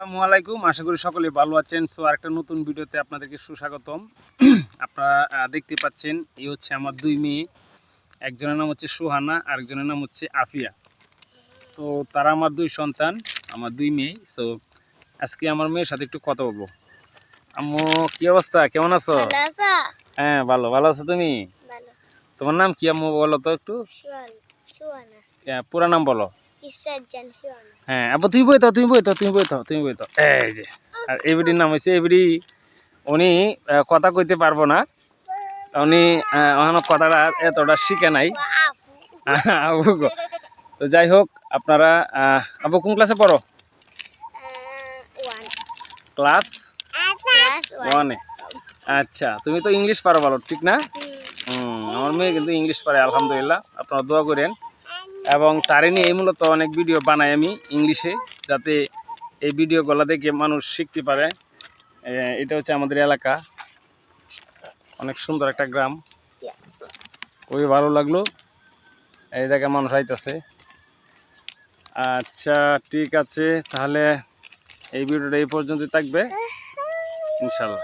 আসসালামু আলাইকুম, আশা করি সকলে ভালো আছেন। সো আরেকটা নতুন ভিডিওতে আপনাদেরকে সুস্বাগতম। আপনারা দেখতে পাচ্ছেন, এই হচ্ছে আমার দুই মেয়ে। একজনের নাম হচ্ছে সুহানা, আরেকজনের নাম হচ্ছে আফিয়া। তো তারা আমার দুই সন্তান, আমার দুই মেয়ে। সো আজকে আমার মেয়ের সাথে একটু কথা বলবো। আম্মু, কি অবস্থা, কেমন আছো? হ্যাঁ, ভালো। ভালো আছো তুমি? তোমার নাম কি আম্মু, বলো তো একটু। পুরা নাম বলো। হ্যাঁ আব্বু, তুমি বই তো, তুমি বই তো, তুমি বই তো, তুমি বই তো। এই যে, আর এবিডির নাম হচ্ছে এবিডি। উনি কথা কইতে পারবো না, উনি এখনো কথাটা এতটা শিখে নাই। আবু গো। তো যাই হোক, আপনারা আবু কোন ক্লাসে পড়ো? ক্লাস 1-এ। আচ্ছা, তুমি তো ইংলিশ পারো ভালো, ঠিক না? আমার মেয়ে কিন্তু ইংলিশ পারে আলহামদুলিল্লাহ। আপনারা দোয়া করেন। এবং তারই নিয়ে মূলত অনেক ভিডিও বানাই আমি ইংলিশে, যাতে এই ভিডিওগুলো দেখে মানুষ শিখতে পারে। এটা হচ্ছে আমাদের এলাকা, অনেক সুন্দর একটা গ্রাম, খুবই ভালো লাগলো। এই জায়গায় মানুষ আইতাছে। আচ্ছা, ঠিক আছে, তাহলে এই ভিডিওটা এই পর্যন্তই থাকবে ইনশাল্লাহ।